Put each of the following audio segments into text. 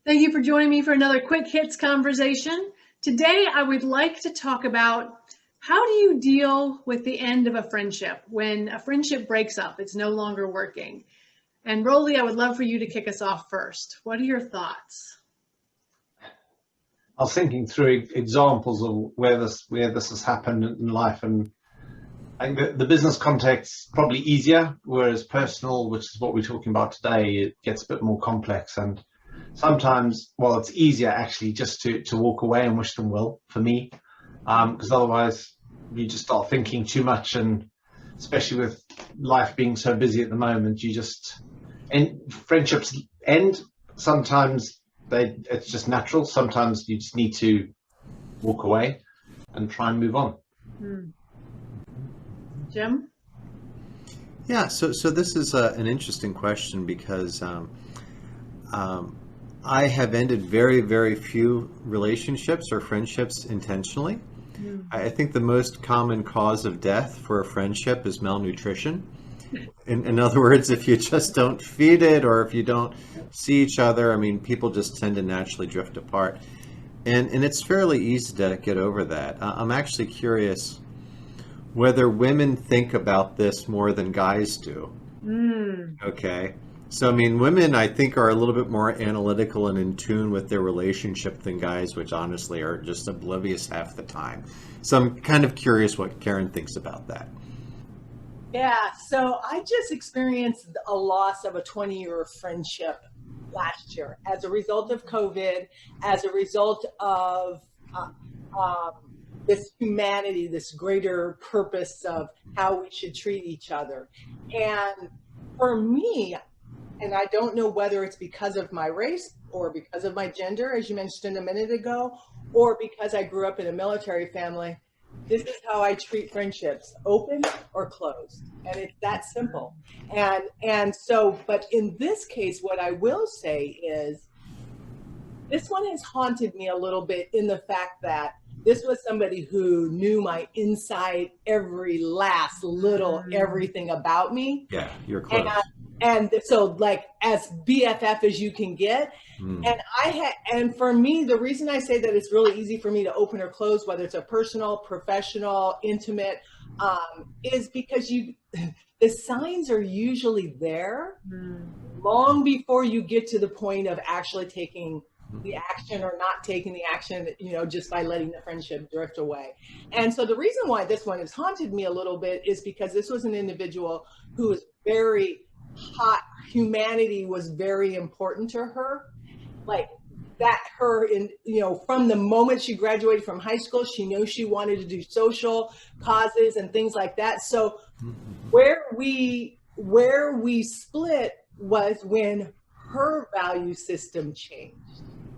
Thank you for joining me for another Quick Hits conversation. Today, I would like to talk about how do you deal with the end of a friendship when a friendship breaks up, it's no longer working. And Rowley, I would love for you to kick us off first. What are your thoughts? I was thinking through examples of where this has happened in life, and I think the business context is probably easier, whereas personal, which is what we're talking about today, it gets a bit more complex. And sometimes, well, it's easier actually just to walk away and wish them well, for me, because otherwise you just start thinking too much, and especially with life being so busy at the moment, and friendships end. Sometimes it's just natural. Sometimes you just need to walk away and try and move on. Jim? Yeah, so this is an interesting question because I have ended very, very few relationships or friendships intentionally. I think the most common cause of death for a friendship is malnutrition. In other words, if you just don't feed it, or if you don't see each other, I mean, people just tend to naturally drift apart. And it's fairly easy to get over that. I'm actually curious whether women think about this more than guys do. Okay. So, I mean, women, I think, are a little bit more analytical and in tune with their relationship than guys, which honestly are just oblivious half the time. So I'm kind of curious what Karen thinks about that. Yeah, so I just experienced a loss of a 20-year friendship last year as a result of COVID, as a result of this humanity, this greater purpose of how we should treat each other. And for me, and I don't know whether it's because of my race or because of my gender, as you mentioned a minute ago, or because I grew up in a military family, this is how I treat friendships: open or closed. And it's that simple. And so, but in this case, what I will say is this one has haunted me a little bit in the fact that this was somebody who knew my inside, every last little everything about me. Yeah, you're close. And so, like, as BFF as you can get. And for me, the reason I say that it's really easy for me to open or close, whether it's a personal, professional, intimate, is because the signs are usually there long before you get to the point of actually taking the action or not taking the action, just by letting the friendship drift away. And so the reason why this one has haunted me a little bit is because this was an individual who was very hot. Humanity was very important to her. Like that, from the moment she graduated from high school, she knew she wanted to do social causes and things like that. So where we split was when her value system changed.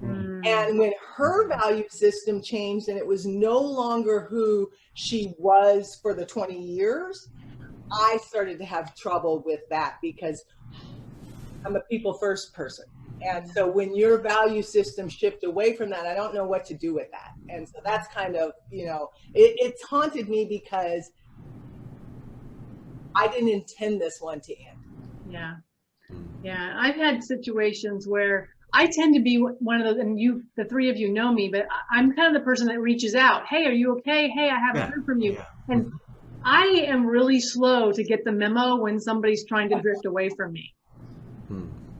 And when her value system changed and it was no longer who she was for the 20 years, I started to have trouble with that because I'm a people first person. And so when your value system shift away from that, I don't know what to do with that. And so that's kind of, it's haunted me because I didn't intend this one to end. Yeah. I've had situations where I tend to be one of those, and the three of you know me, but I'm kind of the person that reaches out. Hey, are you okay? Hey, I haven't heard from you. Yeah. And I am really slow to get the memo when somebody's trying to drift away from me.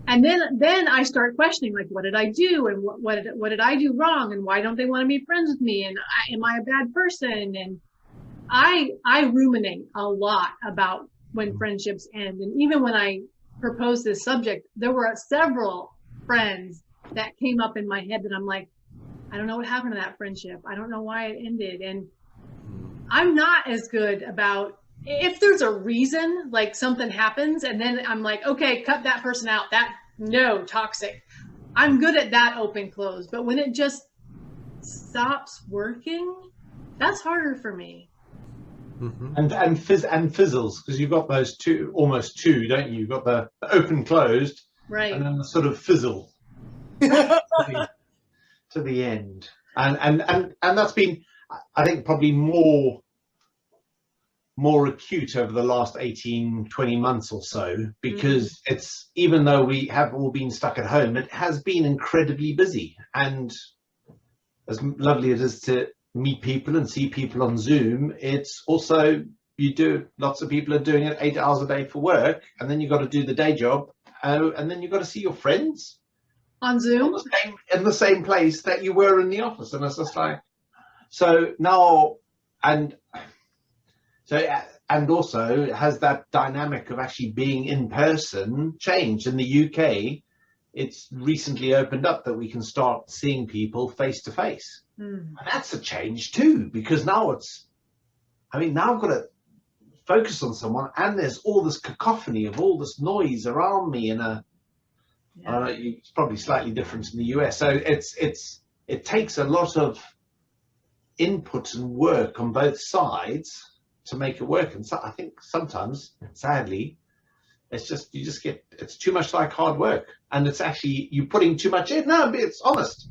And then I start questioning, like, what did I do? And what did I do wrong? And why don't they want to be friends with me? And am I a bad person? And I ruminate a lot about when friendships end. And even when I proposed this subject, there were several friends that came up in my head that I'm like, I don't know what happened to that friendship. I don't know why it ended. And I'm not as good about, if there's a reason, like something happens and then I'm like, okay, cut that person out. Toxic. I'm good at that open close. But when it just stops working, that's harder for me. And fizzles, because you've got those almost two, don't you? You've got the open closed, right, and then the sort of fizzle to the end. And that's been, I think, probably more more acute over the last 18, 20 months or so, because it's, even though we have all been stuck at home, it has been incredibly busy. And as lovely it is to meet people and see people on Zoom, it's also, lots of people are doing it 8 hours a day for work, and then you've got to do the day job, and then you've got to see your friends on Zoom in the same place that you were in the office. And it's just like, so now, and also has that dynamic of actually being in person changed. In the UK, it's recently opened up that we can start seeing people face to face. And that's a change too, because now now I've got to focus on someone, and there's all this cacophony of all this noise around me, and it's probably slightly different in the US. So it takes a lot of input and work on both sides to make it work. And so I think sometimes, sadly, it's too much like hard work, and it's actually you putting too much in. No, it's honest.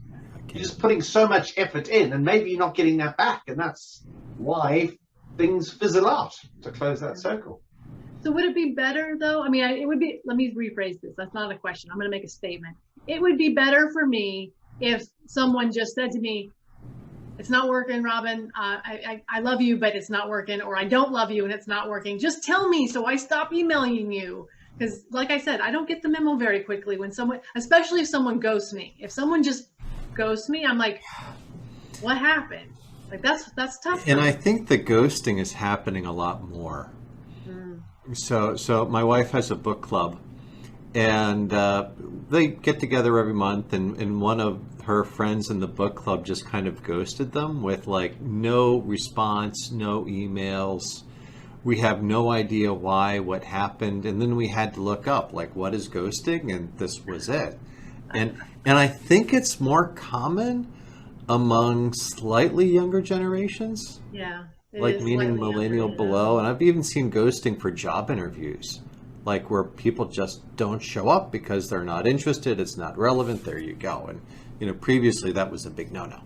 You're just putting so much effort in, and maybe you're not getting that back, and that's why things fizzle out, to close that circle. So would it be better though? I mean, it would be, let me rephrase this. That's not a question. I'm going to make a statement. It would be better for me if someone just said to me, it's not working, Robyn. I love you, but it's not working. Or I don't love you and it's not working. Just tell me so I stop emailing you. Because like I said, I don't get the memo very quickly when someone, especially if someone ghosts me. If someone just ghosts me, I'm like, what happened? Like that's tough. And I think the ghosting is happening a lot more. So my wife has a book club, and they get together every month, and one of her friends in the book club just kind of ghosted them with like no response, no emails. We have no idea why, what happened, and then we had to look up like what is ghosting, and this was it. And I think it's more common among slightly younger generations. Yeah. Like meaning millennial below. And I've even seen ghosting for job interviews, like where people just don't show up because they're not interested. It's not relevant. There you go. And, previously that was a big no-no.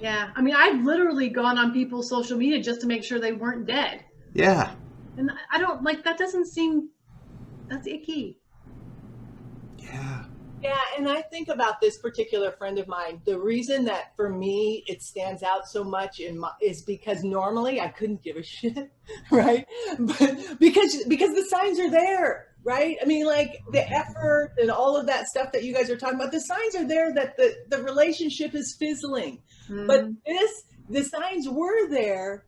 Yeah. I mean, I've literally gone on people's social media just to make sure they weren't dead. Yeah. And I don't that doesn't seem, that's icky. Yeah. Yeah, and I think about this particular friend of mine. The reason that for me it stands out so much is because normally I couldn't give a shit, right? But because the signs are there, right? I mean, like the effort and all of that stuff that you guys are talking about, the signs are there that the relationship is fizzling. But the signs were there,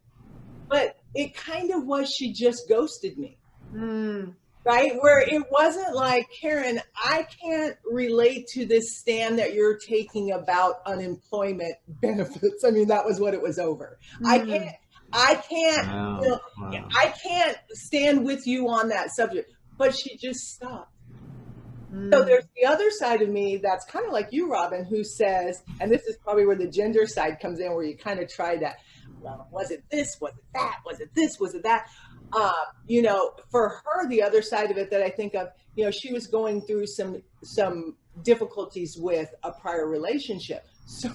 but it kind of was, she just ghosted me. Right? Where it wasn't like, Karen, I can't relate to this stand that you're taking about unemployment benefits. I mean, that was what it was over. I can't, Wow. I can't stand with you on that subject, but she just stopped. So there's the other side of me that's kind of like you, Robyn, who says, and this is probably where the gender side comes in, where you kind of try that, well, was it this, was it that, was it this, was it that? For her, the other side of it that I think of, she was going through some difficulties with a prior relationship. So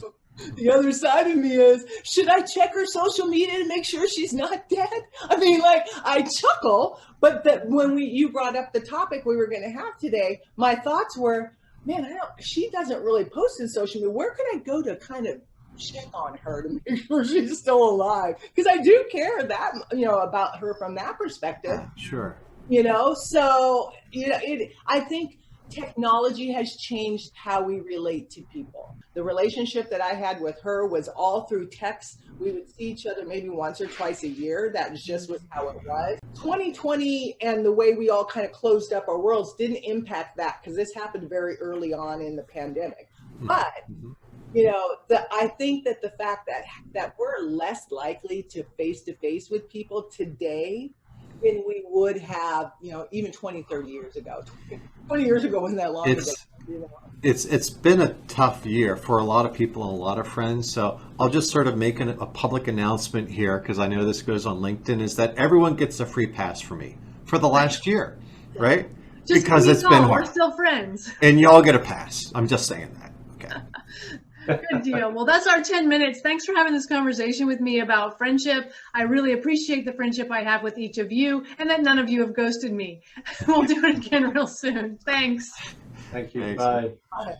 the other side of me is, should I check her social media to make sure she's not dead? I mean, like, I chuckle, but that when you brought up the topic we were going to have today, my thoughts were, man, she doesn't really post in social media. Where can I go to kind of check on her to make sure she's still alive? Because I do care that about her from that perspective. Sure. So I think technology has changed how we relate to people. The relationship that I had with her was all through text. We would see each other maybe once or twice a year. That just was how it was. 2020 and the way we all kind of closed up our worlds didn't impact that, because this happened very early on in the pandemic. But I think that the fact that we're less likely to face with people today than we would have, even 20, 30 years ago. 20 years ago wasn't that long ago. It's been a tough year for a lot of people and a lot of friends. So I'll just sort of make a public announcement here, because I know this goes on LinkedIn, is that everyone gets a free pass for me for the last year, right? Just because it's been hard. We're still friends. And y'all get a pass. I'm just saying that. Okay. Good deal. Well, that's our 10 minutes. Thanks for having this conversation with me about friendship. I really appreciate the friendship I have with each of you and that none of you have ghosted me. We'll do it again real soon. Thanks. Thank you. Thanks. Bye. Bye.